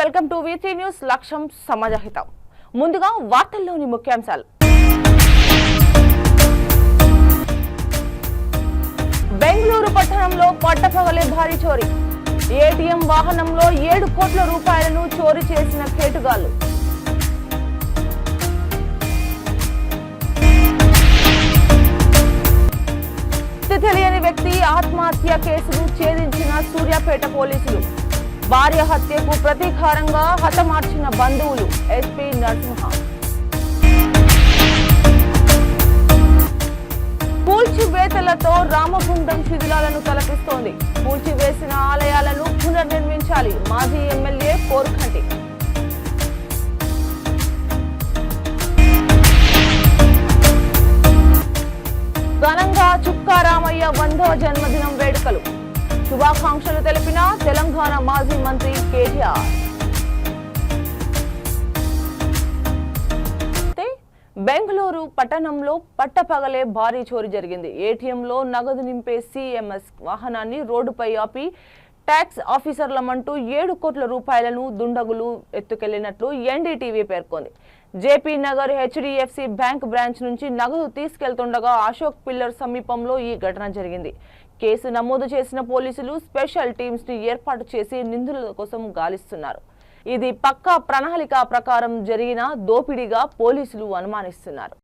Welcome to వి3 news. లక్ష్యం సమాజహితం. ముందుగా వార్తల్లోని ముఖ్యాంశాలు. బెంగళూరు పట్టణంలో పట్టపగలే భారీ చోరీ. ఏటీఎం వాహనంలో 7 కోట్ల రూపాయలను చోరీ చేసిన కేటుగాళ్లు. తెలియని వ్యక్తి ఆత్మహత్య కేసును ఛేదించిన సూర్యాపేట పోలీసులు. భార్య హత్యకు ప్రతీకారంగా హతమార్చిన బంధువులు. ఎస్పీ నరసింహ. కూల్చివేతలతో రామగుండం శిథిలాలను తలపిస్తోంది. కూల్చివేసిన ఆలయాలను పునర్నిర్మించాలి. మాజీ ఎమ్మెల్యే కోరుఖంటి. ఘనంగా చుక్కారామయ్య 100వ జన్మదినం వేడుకలు. శుభాకాంక్షలు తెలిపిన తెలంగాణ మాజీ మంత్రి కేటీఆర్. బెంగళూరు పట్టణంలో పట్టపగలే భారీ చోరీ జరిగింది. ఏటీఎంలో నగదు నింపే సిఎంఎస్ వాహనాన్ని రోడ్డుపై ఆపి ట్యాక్స్ ఆఫీసర్లమంటూ 7 కోట్ల రూపాయలను దుండగులు ఎత్తుకెళ్లినట్లు ఎన్డీటీవీ పేర్కొంది. JP Nagar HDFC bank branch నుంచి నగదు తీసుకెళ్తుండగా అశోక్ పిల్లర్ సమీపంలో ఈ ఘటన జరిగింది. కేసు నమోదు చేసిన పోలీసులు స్పెషల్ టీమ్స్ ని ఏర్పాటు చేసి నిందితుల కోసం గాలిస్తున్నారు. ఇది పక్కా ప్రణాళిక ప్రకారం జరిగిన దోపిడీగా పోలీసులు అనుమానిస్తున్నారు.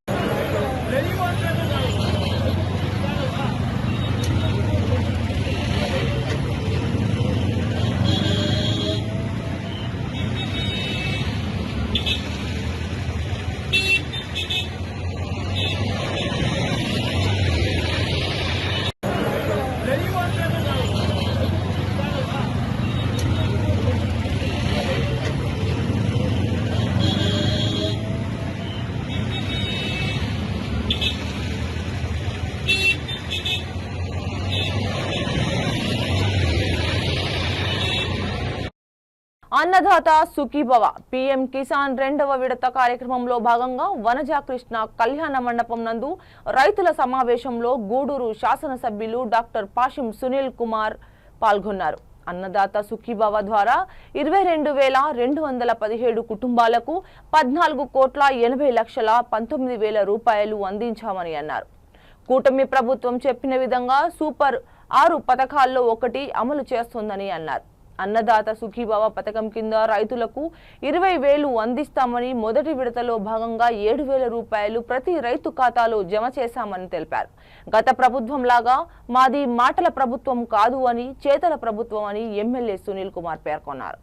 అన్నదాత సుఖీభవ పీఎం కిసాన్ 2వ విడత కార్యక్రమంలో భాగంగా వనజాకృష్ణ కళ్యాణ మండపం నందు రైతుల సమావేశంలో గూడూరు శాసనసభ్యులు డాక్టర్ పాషిం సునీల్ కుమార్ పాల్గొన్నారు. అన్నదాత సుఖీభవ ద్వారా 22,217 కుటుంబాలకు 14,80,19,000 రూపాయలు అందించామని అన్నారు. కూటమి ప్రభుత్వం చెప్పిన విధంగా సూపర్ 6 పథకాల్లో ఒకటి అమలు చేస్తోందని అన్నారు. అన్నదాత సుఖీభవ పథకం కింద రైతులకు 20,000 అందిస్తామని మొదటి విడతలో భాగంగా 7,000 రూపాయలు ప్రతి రైతు ఖాతాలో జమ చేశామని తెలిపారు. గత ప్రభుత్వం లాగా మాది మాటల ప్రభుత్వం కాదు అని, చేతల ప్రభుత్వం అని ఎమ్మెల్యే సునీల్ కుమార్ పేర్కొన్నారు.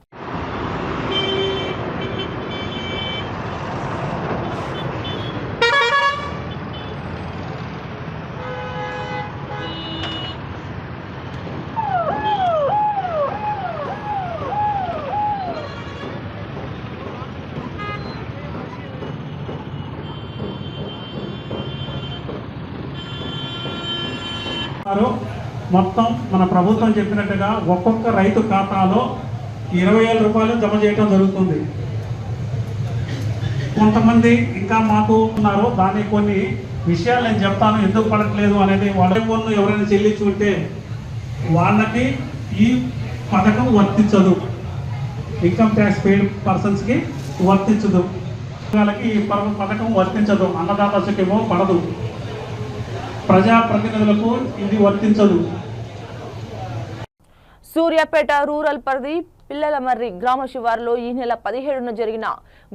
మొత్తం మన ప్రభుత్వం చెప్పినట్టుగా ఒక్కొక్క రైతు ఖాతాలో 20,000 రూపాయలు జమ చేయడం జరుగుతుంది. కొంతమంది ఇంకా మాకు ఉన్నారు. దాని కొన్ని విషయాలు నేను చెప్తాను, ఎందుకు పడట్లేదు అనేది. వాళ్ళ పన్ను ఎవరైనా చెల్లించుకుంటే వాళ్ళకి ఈ పథకం వర్తించదు. ఇన్కమ్ ట్యాక్స్ పెయిడ్ పర్సన్స్కి వర్తించదు. వాళ్ళకి ఈ పథకం వర్తించదు. అన్నదాత సుఖీభవ పడదు. ప్రజాప్రతినిధులకు ఇది వర్తించదు. సూర్యాపేట రూరల్ పరిధి పిల్లలమర్రి గ్రామ శివారులో ఈ నెల 17న జరిగిన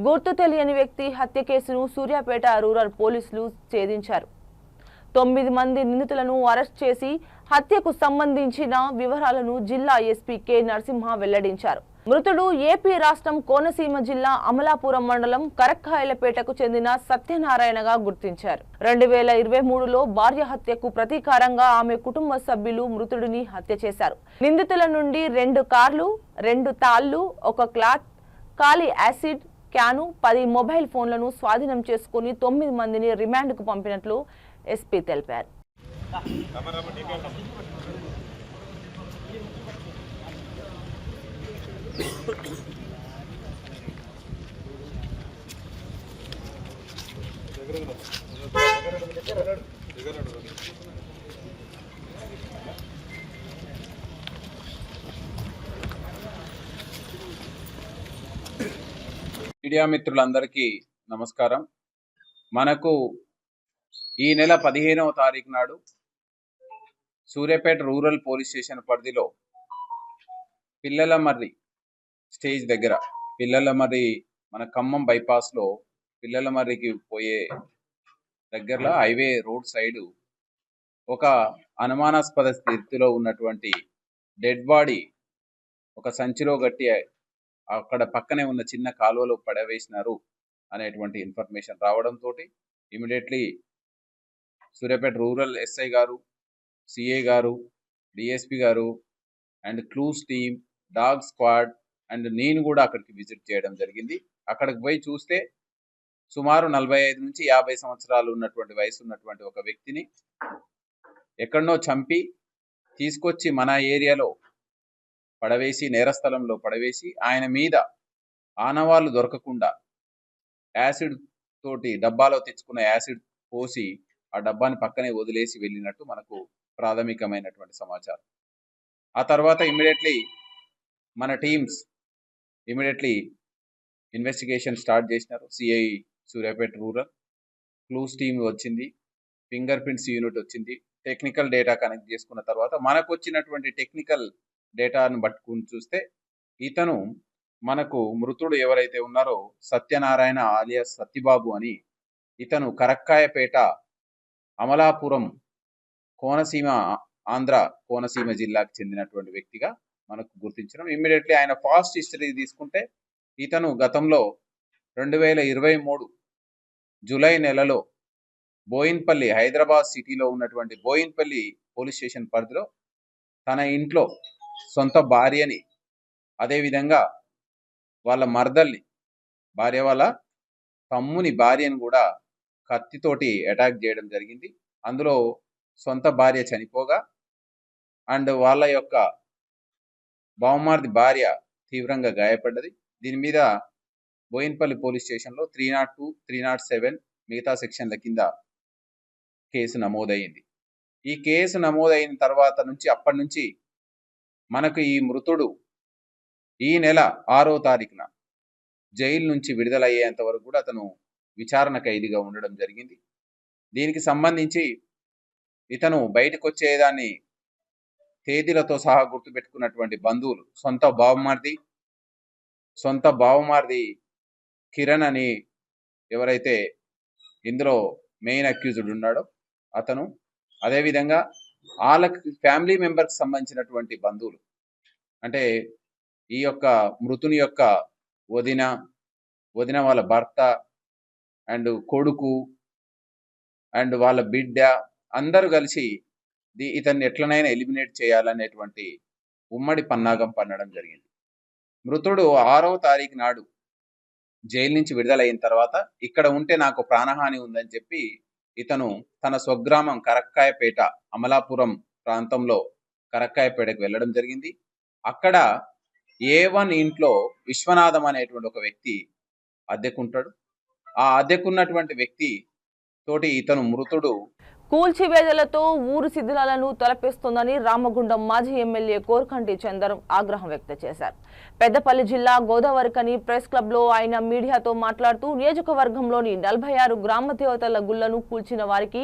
గుర్తు తెలియని వ్యక్తి హత్య కేసును సూర్యాపేట రూరల్ పోలీసులు ఛేదించారు. 9 మంది నిందితులను అరెస్ట్ చేసి హత్యకు సంబంధించిన వివరాలను జిల్లా ఎస్పీ కె నరసింహ వెల్లడించారు. మృతుడు ఏపీ రాష్ట్రం కోనసీమ జిల్లా అమలాపురం మండలం కరక్కాయలపేటకు చెందిన సత్యనారాయణగా గుర్తించారు. 2023లో భార్య హత్యకు ప్రతీకారంగా ఆమె కుటుంబ సభ్యులు మృతుడిని హత్య చేశారు. నిందితుల నుండి 2 కార్లు, 2 తాళ్లు, 1 క్లాత్, ఖాళీ యాసిడ్ క్యాను, 10 మొబైల్ ఫోన్లను స్వాధీనం చేసుకుని 9 మందిని రిమాండ్కు పంపినట్లు ఎస్పీ తెలిపారు. మీడియా మిత్రులందరికీ నమస్కారం. మనకు ఈ నెల 15వ తారీఖు నాడు సూర్యాపేట రూరల్ పోలీస్ స్టేషన్ పరిధిలో పిల్లలమర్రి స్టేజ్ దగ్గర, పిల్లలమర్రి మన ఖమ్మం బైపాస్లో పిల్లలమర్రికి పోయే దగ్గరలో హైవే రోడ్ సైడు ఒక అనుమానాస్పద స్థితిలో ఉన్నటువంటి డెడ్ బాడీ ఒక సంచిలో గట్టి అక్కడ పక్కనే ఉన్న చిన్న కాలువలో పడవేసినారు అనేటువంటి ఇన్ఫర్మేషన్ రావడంతో ఇమీడియట్లీ సూర్యాపేట రూరల్ ఎస్ఐ గారు, సిఐ గారు, డిఎస్పి గారు and clues team, dog squad and నేను కూడా అక్కడికి విజిట్ చేయడం జరిగింది. అక్కడికి పోయి చూస్తే సుమారు 45 నుంచి 50 సంవత్సరాలు ఉన్నటువంటి వయసు ఉన్నటువంటి ఒక వ్యక్తిని ఎక్కడనో చంపి తీసుకొచ్చి మన ఏరియాలో పడవేసి, నేరస్థలంలో పడవేసి, ఆయన మీద ఆనవాళ్ళు దొరకకుండా యాసిడ్ తోటి డబ్బాలో తెచ్చుకున్న యాసిడ్ పోసి ఆ డబ్బాని పక్కనే వదిలేసి వెళ్ళినట్టు మనకు ప్రాథమికమైనటువంటి సమాచారం. ఆ తర్వాత ఇమ్మీడియట్లీ మన టీమ్స్ ఇన్వెస్టిగేషన్ స్టార్ట్ చేసినారు. CI Suryapet rural, clues team వచ్చింది, ఫింగర్ ప్రింట్స్ యూనిట్ వచ్చింది. టెక్నికల్ డేటా కనెక్ట్ చేసుకున్న తర్వాత మనకు వచ్చినటువంటి టెక్నికల్ డేటాను పట్టుకుని చూస్తే ఇతను మనకు మృతుడు ఎవరైతే ఉన్నారో సత్యనారాయణ ఆలియాస్ సత్యబాబు అని, ఇతను కరక్కాయపేట, అమలాపురం, కోనసీమ, ఆంధ్ర కోనసీమ జిల్లాకు చెందినటువంటి వ్యక్తిగా మనకు గుర్తించడం. ఇమ్మీడియట్లీ ఆయన ఫాస్ట్ హిస్టరీ తీసుకుంటే ఇతను గతంలో 2023 జూలై నెలలో బోయిన్పల్లి, హైదరాబాద్ సిటీలో ఉన్నటువంటి బోయిన్పల్లి పోలీస్ స్టేషన్ పరిధిలో తన ఇంట్లో సొంత భార్యని, అదేవిధంగా వాళ్ళ మర్దల్ని, భార్య వాళ్ళ తమ్ముని భార్యను కూడా కత్తితోటి అటాక్ చేయడం జరిగింది. అందులో సొంత భార్య చనిపోగా అండ్ వాళ్ళ యొక్క బావమార్ది భార్య తీవ్రంగా గాయపడ్డది. దీని మీద బోయిన్పల్లి పోలీస్ స్టేషన్లో 302, 307 మిగతా సెక్షన్ల కింద కేసు నమోదైంది. ఈ కేసు నమోదైన తర్వాత నుంచి అప్పటి నుంచి మనకు ఈ మృతుడు ఈ నెల 6వ తారీఖున జైలు నుంచి విడుదలయ్యేంత వరకు కూడా అతను విచారణ ఖైదీగా ఉండడం జరిగింది. దీనికి సంబంధించి ఇతను బయటకు వచ్చేదాన్ని తేదీలతో సహా గుర్తుపెట్టుకున్నటువంటి బంధువులు, సొంత బావమార్ది కిరణ్ అని ఎవరైతే ఇందులో మెయిన్ అక్యూజ్డ్ ఉన్నాడో అతను, అదేవిధంగా వాళ్ళకి ఫ్యామిలీ మెంబర్కి సంబంధించినటువంటి బంధువులు, అంటే ఈ యొక్క మృతుని యొక్క వదిన వాళ్ళ భర్త అండ్ కొడుకు అండ్ వాళ్ళ బిడ్డ అందరూ కలిసి ఇతన్ని ఎట్లనైనా ఎలిమినేట్ చేయాలనేటువంటి ఉమ్మడి పన్నాగం పన్నడం జరిగింది. మృతుడు 6వ తారీఖు నాడు జైలు నుంచి విడుదలైన తర్వాత ఇక్కడ ఉంటే నాకు ప్రాణహాని ఉందని చెప్పి ఇతను తన స్వగ్రామం కరక్కాయపేట, అమలాపురం ప్రాంతంలో కరక్కాయపేటకు వెళ్ళడం జరిగింది. అక్కడ A1 ఇంట్లో విశ్వనాథం అనేటువంటి ఒక వ్యక్తి అద్దెకుంటాడు. ఆ అద్దెకున్నటువంటి వ్యక్తి తోటి ఇతను మృతుడు కూల్చివేతలతో ఊరు శిథిలాలను తలపిస్తోందని రామగుండం మాజీ ఎమ్మెల్యే కోరకంటి చందర్ ఆగ్రహం వ్యక్తం చేశారు. పెద్దపల్లి జిల్లా గోదావరికని ప్రెస్ క్లబ్ లో ఆయన మీడియాతో మాట్లాడుతూ నియోజకవర్గంలోని 46 గ్రామ దేవతల గుళ్లను కూల్చిన వారికి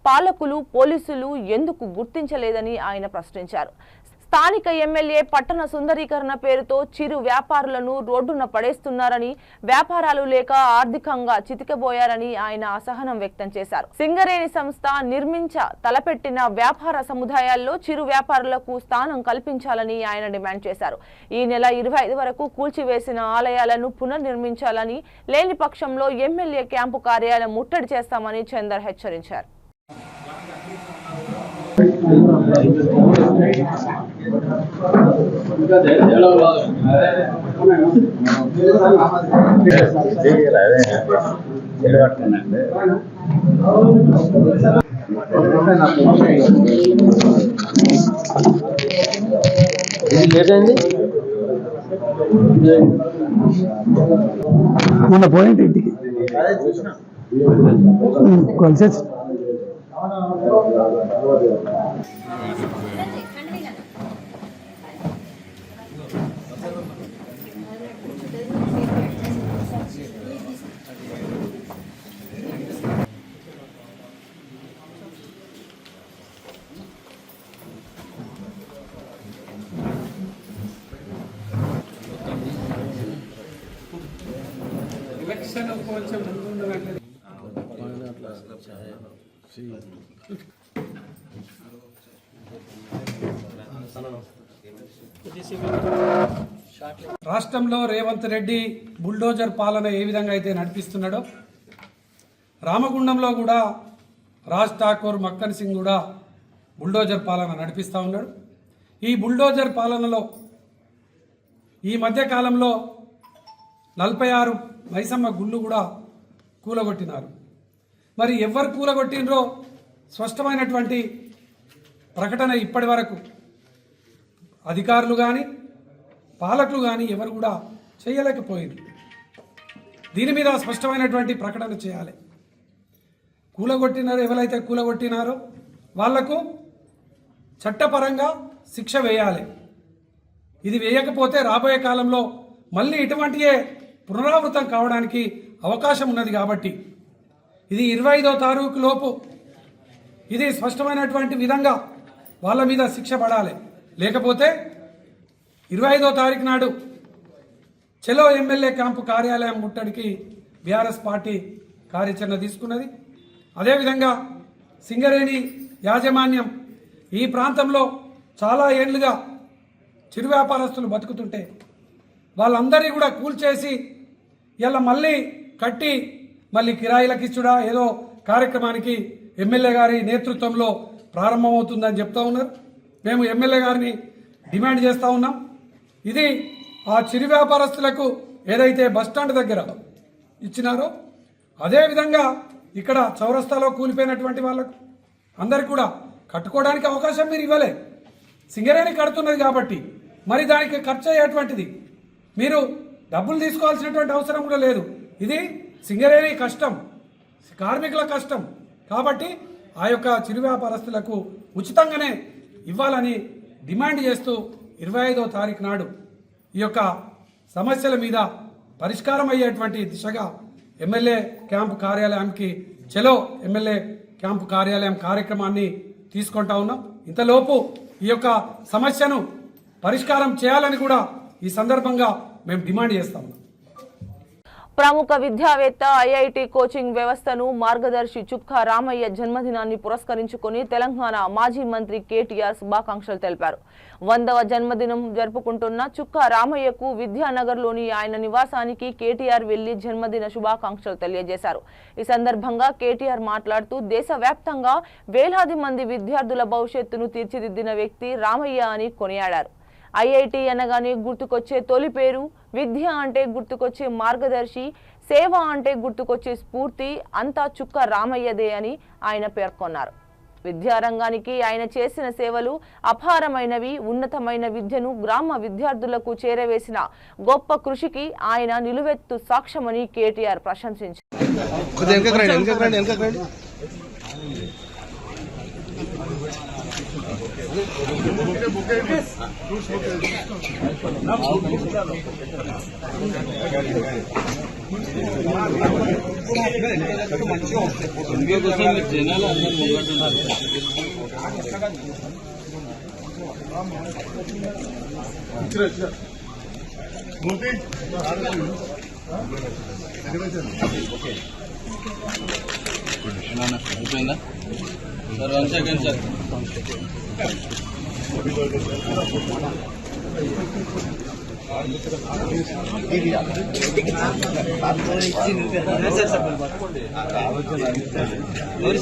పాలకులు, పోలీసులు ఎందుకు గుర్తించలేదని ఆయన ప్రశ్నించారు. స్థానిక ఎమ్మెల్యే పట్టణ సుందరీకరణ పేరుతో చిరు వ్యాపారులను రోడ్డున పడేస్తున్నారని, వ్యాపారాలు లేక ఆర్థికంగా చితికిపోయారని ఆయన అసహనం వ్యక్తం చేశారు. సింగరేణి సంస్థ తలపెట్టిన వ్యాపార సముదాయాల్లో చిరు వ్యాపారులకు స్థానం కల్పించాలని ఆయన డిమాండ్ చేశారు. ఈ నెల 25 వరకు కూల్చివేసిన ఆలయాలను పునర్నిర్మించాలని, లేని పక్షంలో ఎమ్మెల్యే క్యాంపు కార్యాలయం ముట్టడి చేస్తామని చందర్ హెచ్చరించారు. మొన్న పోయింటి ఇంటికి కొలిసేసి ఎలక్షన్ కొంచెం ముందుండాలంటే రాష్ట్రంలో రేవంత్ రెడ్డి బుల్డోజర్ పాలన ఏ విధంగా అయితే నడిపిస్తున్నాడో రామగుండంలో కూడా రాజ్ ఠాకూర్ మక్కన్ సింగ్ కూడా బుల్డోజర్ పాలన నడిపిస్తూ ఉన్నాడు. ఈ బుల్డోజర్ పాలనలో ఈ మధ్యకాలంలో 46 మైసమ్మ గుళ్ళు కూడా కూలగొట్టినారు. మరి ఎవరు కూలగొట్టినరో స్పష్టమైనటువంటి ప్రకటన ఇప్పటి వరకు అధికారులు కానీ పాలకులు కానీ ఎవరు కూడా చేయలేకపోయింది. దీని మీద స్పష్టమైనటువంటి ప్రకటన చేయాలి. కూలగొట్టినారు, ఎవరైతే కూలగొట్టినారో వాళ్లకు చట్టపరంగా శిక్ష వేయాలి. ఇది వేయకపోతే రాబోయే కాలంలో మళ్ళీ ఇటువంటియే పునరావృతం కావడానికి అవకాశం ఉన్నది. కాబట్టి ఇది 25వ తారీఖు లోపు ఇది స్పష్టమైనటువంటి విధంగా వాళ్ళ మీద శిక్ష పడాలి. లేకపోతే 25వ తారీఖు నాడు చెలో ఎమ్మెల్యే క్యాంపు కార్యాలయం ముట్టడికి బీఆర్ఎస్ పార్టీ కార్యాచరణ తీసుకున్నది. అదేవిధంగా సింగరేణి యాజమాన్యం ఈ ప్రాంతంలో చాలా ఏళ్లుగా చిరు వ్యాపారస్తులు బతుకుతుంటే వాళ్ళందరినీ కూడా కూల్చేసి ఇలా మళ్ళీ కట్టి మళ్ళీ కిరాయిలకు ఇచ్చుడా ఏదో కార్యక్రమానికి ఎమ్మెల్యే గారి నేతృత్వంలో ప్రారంభమవుతుందని చెప్తా ఉన్నారు. మేము ఎమ్మెల్యే గారిని డిమాండ్ చేస్తూ ఉన్నాం. ఇది ఆ చిరు వ్యాపారస్తులకు ఏదైతే బస్టాండ్ దగ్గర ఇచ్చినారో అదేవిధంగా ఇక్కడ చౌరస్తాలో కూలిపోయినటువంటి వాళ్ళకు అందరికి కూడా కట్టుకోవడానికి అవకాశం మీరు ఇవ్వలే. సింగరేణి కడుతున్నది కాబట్టి మరి దానికి ఖర్చు అయ్యేటువంటిది మీరు డబ్బులు తీసుకోవాల్సినటువంటి అవసరం కూడా లేదు. ఇది సింగరేణి కష్టం, కార్మికుల కష్టం. కాబట్టి ఆ యొక్క చిరు వ్యాపారస్తులకు ఉచితంగానే ఇవ్వాలని డిమాండ్ చేస్తూ 25వ తారీఖు నాడు ఈ యొక్క సమస్యల మీద పరిష్కారం అయ్యేటువంటి దిశగా ఎమ్మెల్యే క్యాంపు కార్యాలయానికి చలో ఎమ్మెల్యే క్యాంపు కార్యాలయం కార్యక్రమాన్ని తీసుకుంటా ఉన్నాం. ఇంతలోపు ఈ యొక్క సమస్యను పరిష్కారం చేయాలని కూడా ఈ సందర్భంగా మేము డిమాండ్ చేస్తాం. ప్రముఖ విద్యావేత్త ఐఐటి కోచింగ్ వ్యవస్థను మార్గదర్శి చుక్కా రామయ్య జన్మదినాన్ని పురస్కరించుకుని తెలంగాణ మాజీ మంత్రి కేటీఆర్ శుభాకాంక్షలు తెలిపారు. 100వ జన్మదినం జరుపుకుంటున్న చుక్కా రామయ్యకు విద్యానగర్లోని ఆయన నివాసానికి కేటీఆర్ వెళ్లి జన్మదిన శుభాకాంక్షలు తెలియజేశారు. ఈ సందర్భంగా కేటీఆర్ మాట్లాడుతూ దేశవ్యాప్తంగా వేలాది మంది విద్యార్థుల భవిష్యత్తును తీర్చిదిద్దిన వ్యక్తి రామయ్య అని కొనియాడారు. ఐఐటి అనగానే గుర్తుకొచ్చే తొలి పేరు, విద్య అంటే గుర్తుకొచ్చే మార్గదర్శి, సేవ అంటే గుర్తుకొచ్చే స్ఫూర్తి అంతా చుక్క రామయ్యదే అని ఆయన పేర్కొన్నారు. విద్యారంగానికి ఆయన చేసిన సేవలు అపారమైనవి. ఉన్నతమైన విద్యను గ్రామ విద్యార్థులకు చేరవేసిన గొప్ప కృషికి ఆయన నిలువెత్తు సాక్ష్యమని కేటీఆర్ ప్రశంసించారు.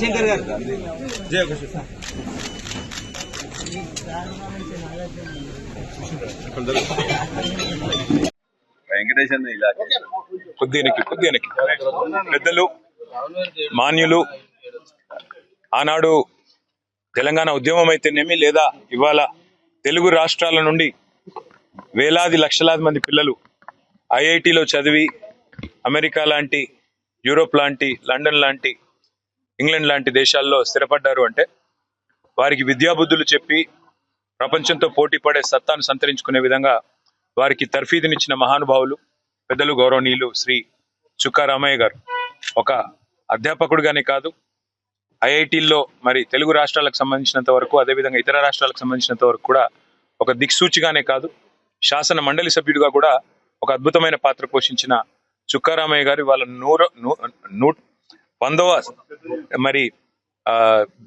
శంకర్ గారు వెంకటేశ్వర ఇలా కొద్దినకి పెద్దలు మాన్యులు ఆనాడు తెలంగాణ ఉద్యమం అయితేనేమి లేదా ఇవాళ తెలుగు రాష్ట్రాల నుండి వేలాది లక్షలాది మంది పిల్లలు ఐఐటిలో చదివి అమెరికా లాంటి, యూరోప్ లాంటి, లండన్ లాంటి, ఇంగ్లాండ్ లాంటి దేశాల్లో స్థిరపడ్డారు అంటే వారికి విద్యాబుద్ధులు చెప్పి ప్రపంచంతో పోటీ పడే సత్తాను సంతరించుకునే విధంగా వారికి తర్ఫీదునిచ్చిన మహానుభావులు పెద్దలు గౌరవనీయులు శ్రీ చుక్కా రామయ్య గారు. ఒక అధ్యాపకుడిగానే కాదు, ఐఐటీల్లో మరి తెలుగు రాష్ట్రాలకు సంబంధించినంత వరకు, అదేవిధంగా ఇతర రాష్ట్రాలకు సంబంధించినంత వరకు కూడా ఒక దిక్సూచిగానే కాదు, శాసన మండలి సభ్యుడిగా కూడా ఒక అద్భుతమైన పాత్ర పోషించిన చుక్కారామయ్య గారు వాళ్ళ 100వ మరి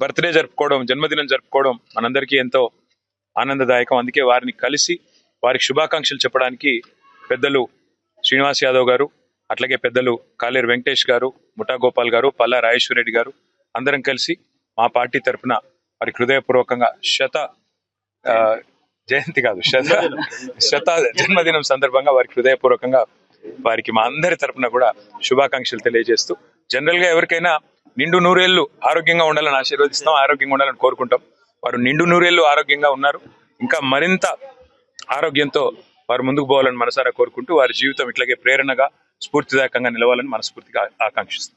బర్త్డే జరుపుకోవడం, జన్మదినం జరుపుకోవడం మనందరికీ ఎంతో ఆనందదాయకం. అందుకే వారిని కలిసి వారికి శుభాకాంక్షలు చెప్పడానికి పెద్దలు శ్రీనివాస్ యాదవ్ గారు, అట్లాగే పెద్దలు కాలేరు వెంకటేష్ గారు, ముఠా గోపాల్ గారు, పల్లా రాజేశ్వర రెడ్డి గారు అందరం కలిసి మా పార్టీ తరఫున వారికి హృదయపూర్వకంగా జయంతి కాదు శత జన్మదినం సందర్భంగా వారికి హృదయపూర్వకంగా వారికి మా అందరి తరఫున కూడా శుభాకాంక్షలు తెలియజేస్తూ, జనరల్ గా ఎవరికైనా నిండు నూరేళ్లు ఆరోగ్యంగా ఉండాలని ఆశీర్వదిస్తాం, ఆరోగ్యంగా ఉండాలని కోరుకుంటాం. వారు నిండు నూరేళ్లు ఆరోగ్యంగా ఉన్నారు, ఇంకా మరింత ఆరోగ్యంతో వారు ముందుకు పోవాలని మనసారా కోరుకుంటూ వారి జీవితం ఇట్లాగే ప్రేరణగా స్ఫూర్తిదాయకంగా నిలవాలని మనస్ఫూర్తిగా ఆకాంక్షిస్తాం.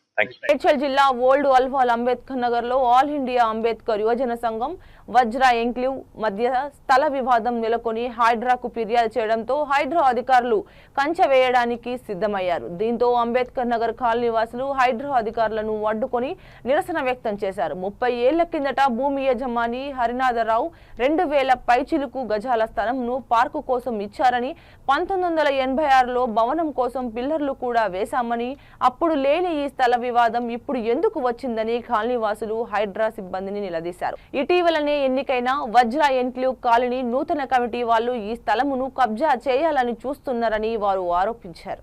మేడ్చల్ జిల్లా ఓల్డ్ అల్వాల్ అంబేద్కర్ నగర్ లో ఆల్ ఇండియా అంబేద్కర్ యువజన సంఘం వజ్రా ఎంక్లేవ్ మధ్య స్థల వివాదం నెలకొని హైడ్రాకు ఫిర్యాదు చేయడంతో హైడ్రా అధికారులు కంచె వేయడానికి సిద్ధమయ్యారు. దీంతో అంబేద్కర్ నగర్ కాలనీ వాసులు హైడ్రా అధికారులను అడ్డుకొని నిరసన వ్యక్తం చేశారు. 30 ఏళ్ల కిందట భూమి యజమాని హరినాథరావు 2000 పైచిలుకు గజాల స్థలంను పార్కు కోసం ఇచ్చారని, 1986లో భవనం కోసం పిల్లర్లు కూడా వేశామని, అప్పుడు లేని ఈ స్థల వివాదం ఇప్పుడు ఎందుకు వచ్చిందని కాలనీవాసులు హైడ్రా సిబ్బందిని నిలదీశారు. ఇటీవలనే ఎన్నికైన వజ్రా ఎన్క్లేవ్ కాలనీ నూతన కమిటీ వాళ్ళు ఈ స్థలమును కబ్జా చేయాలని చూస్తున్నారని వారు ఆరోపించారు.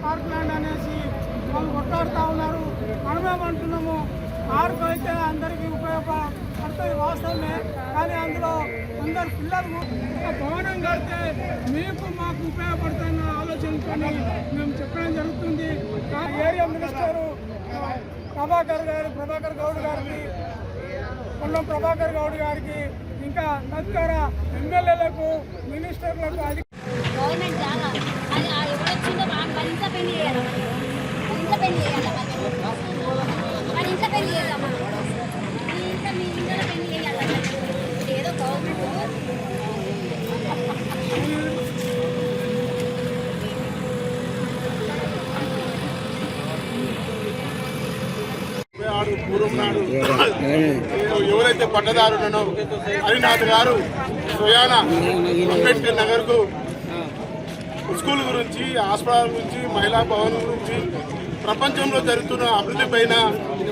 పార్క్ ల్యాండ్ అనేసి వాళ్ళు కొట్లాడుతూ ఉన్నారు. మనమేమంటున్నాము, పార్క్ అయితే అందరికీ ఉపయోగపడుతుంది వాస్తవమే, కానీ అందులో కొందరు పిల్లలు ఒక భవనం కడితే మీకు మాకు ఉపయోగపడుతున్న ఆలోచనతో మేము చెప్పడం జరుగుతుంది. ఏరియా మినిస్టరు ప్రభాకర్ గౌడ్ గారికి, పొన్నం ప్రభాకర్ గౌడ్ గారికి, ఇంకా తదితర ఎమ్మెల్యేలకు, మినిస్టర్లకు గవర్నమెంట్ జాగా అది ఎవరొచ్చిందో మన ఇంట్లో పెళ్లి చేయాలి, మన ఇంట్లో పెళ్లి చేయాలి, మన ఇంట్లో పెళ్లి చేద్దాం, మీ ఇంట్లో పెళ్లి చేయాలి. ఏదో గవర్నమెంట్ పూర్వం నాడు ఎవరైతే పట్టదారులను హరినాథ్ గారు స్వయాన అంబేద్కర్ నగర్కు స్కూల్ గురించి, హాస్పిటల్ గురించి, మహిళా భవన్ గురించి, ప్రపంచంలో జరుగుతున్న అభివృద్ధి పైన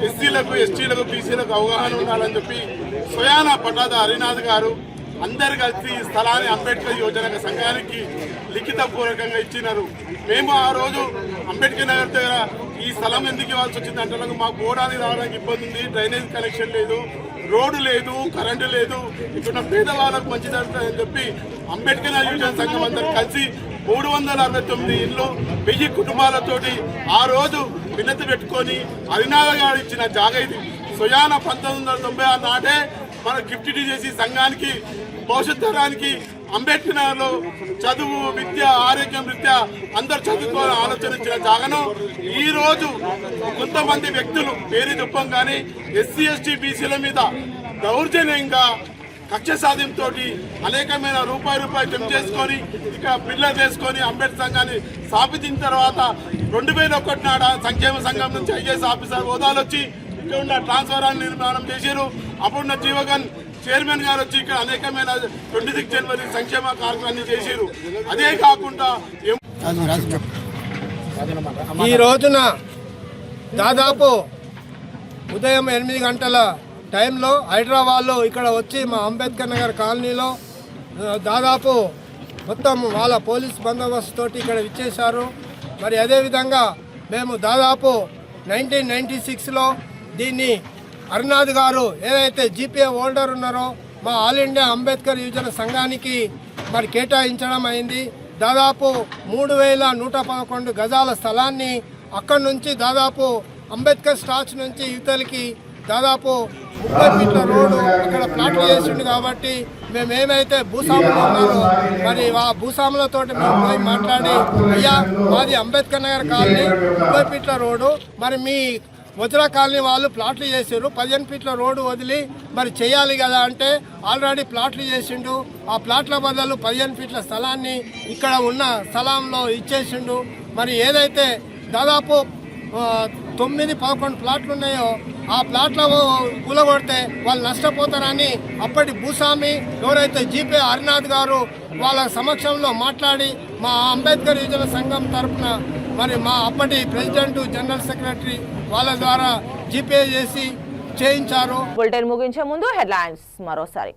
ఎస్సీలకు, ఎస్టీలకు, బీసీలకు అవగాహన ఉండాలని చెప్పి స్వయాన పట్టాదారు హరినాథ్ గారు అందరు కలిసి ఈ స్థలాన్ని అంబేద్కర్ యువజన సంఘానికి లిఖితపూర్వకంగా ఇచ్చినారు. మేము ఆ రోజు అంబేద్కర్ నగర్ దగ్గర ఈ స్థలం ఎందుకు ఇవ్వాల్సి వచ్చింది అంటే, మాకు పోవడానికి రావడానికి ఇబ్బంది ఉంది, డ్రైనేజ్ కనెక్షన్ లేదు, రోడ్డు లేదు, కరెంటు లేదు, ఇక్కడ పేదవాళ్ళకు మంచి జరుగుతుందని చెప్పి అంబేద్కర్ యువజన సంఘం అందరూ కలిసి 369 ఇళ్ళు 1000 కుటుంబాలతోటి ఆ రోజు వినతి పెట్టుకొని హరినాథ్ గారు ఇచ్చిన జాగా ఇది. స్వయాన 1996 నాటే మన గిఫ్ట్ చేసి సంఘానికి, భవిష్యత్ తరానికి అంబేద్కర్ నగర్లో చదువు, విద్య, ఆరోగ్యం రీత్యా అందరు చదువుకోవాలని ఆలోచన ఇచ్చిన జాగను ఈ రోజు కొంతమంది వ్యక్తులు పేరు చెప్పంగానే ఎస్సీ, ఎస్టీ, బీసీల మీద దౌర్జన్యంగా కక్ష సాధ్యంతో అనేకమైన రూపాయి జమ చేసుకొని ఇక పిల్లలు చేసుకొని అంబేద్కర్ సంఘాన్ని స్థాపించిన తర్వాత 2001 నాడ సంక్షేమ సంఘం నుంచి ఐఏఎస్ ఆఫీసర్ హోదాలు వచ్చి ఇక్కడ ఉన్న ట్రాన్స్ఫారాన్ని నిర్మాణం చేశారు. అప్పుడున్న జీవగన్ చైర్మన్ గారు వచ్చి ఇక్కడ అనేకమైన 26 జనవరి సంక్షేమ కార్యక్రమాన్ని చేశారు. అదే కాకుండా ఈ రోజున దాదాపు ఉదయం 8 గంటల టైంలో హైదరాబాద్లో ఇక్కడ వచ్చి మా అంబేద్కర్ నగర్ కాలనీలో దాదాపు మొత్తం వాళ్ళ పోలీస్ బందోబస్తు తోటి ఇక్కడ ఇచ్చేశారు. మరి అదేవిధంగా మేము దాదాపు 1996లో దీన్ని హరినాథ్ గారు ఏదైతే జీపీఏ హోల్డర్ ఉన్నారో మా ఆల్ ఇండియా అంబేద్కర్ యువజన సంఘానికి మరి కేటాయించడం అయింది. దాదాపు 3111 గజాల స్థలాన్ని అక్కడి నుంచి దాదాపు అంబేద్కర్ స్టాచ్యూ నుంచి యువతలకి దాదాపు 30 ఫీట్ల రోడ్డు అక్కడ ప్లాట్లు చేసిండు. కాబట్టి మేమేమైతే భూస్వాములు ఉన్నారో మరి ఆ భూస్వాములతో మేము పోయి మాట్లాడి, అయ్యా మాది అంబేద్కర్ నగర్ కాలనీ 30 ఫీట్ల రోడ్డు, మరి మీ వజ్రా కాలనీ వాళ్ళు ప్లాట్లు చేసారు, 15 ఫీట్ల రోడ్డు వదిలి మరి చేయాలి కదా అంటే ఆల్రెడీ ప్లాట్లు చేసిండు. ఆ ప్లాట్ల బదులు 15 ఫీట్ల స్థలాన్ని ఇక్కడ ఉన్న స్థలంలో ఇచ్చేసిండు. మరి ఏదైతే దాదాపు 9-11 ప్లాట్లు ఉన్నాయో ఆ ప్లాట్ల కూలగొడితే వాళ్ళు నష్టపోతారని అప్పటి భూస్వామి ఎవరైతే జీపీ హరినాథ్ గారు వాళ్ళ సమక్షంలో మాట్లాడి మా అంబేద్కర్ యువజన సంఘం తరఫున మరి మా అప్పటి ప్రెసిడెంట్ జనరల్ సెక్రటరీ వాళ్ళ ద్వారా జీపే చేసి చేయించారు. బులెటిన్ ముగించే ముందు హెడ్లైన్స్ మరోసారి.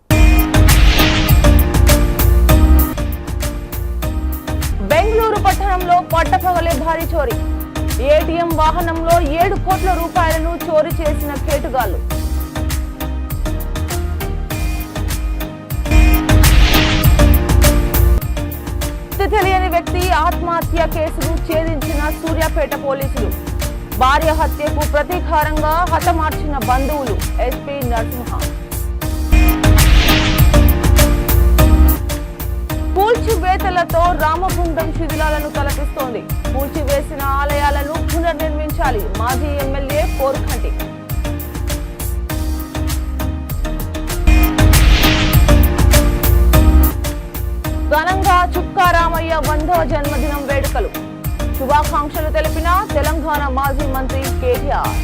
బెంగళూరు పట్టణంలో పట్టపగలే భారీ చోరీ. ఏటీఎం వాహనంలో 7 కోట్ల రూపాయలను చోరీ చేసిన కేటుగాళ్లు. తెలియని వ్యక్తి ఆత్మహత్య కేసును ఛేదించిన సూర్యాపేట పోలీసులు. భార్య హత్యకు ప్రతీకారంగా హతమార్చిన బంధువులు. ఎస్పీ నరసింహ. కూల్చివేతలతో రామగుండం శిథిలాలను తలపిస్తోంది. కూల్చివేసిన ఆలయాలను పునర్నిర్మించాలి. మాజీ ఎమ్మెల్యే కోరుకంటి. ఘనంగా చుక్కారామయ్య 100వ జన్మదినం వేడుకలు. శుభాకాంక్షలు తెలిపిన తెలంగాణ మాజీ మంత్రి కేటీఆర్.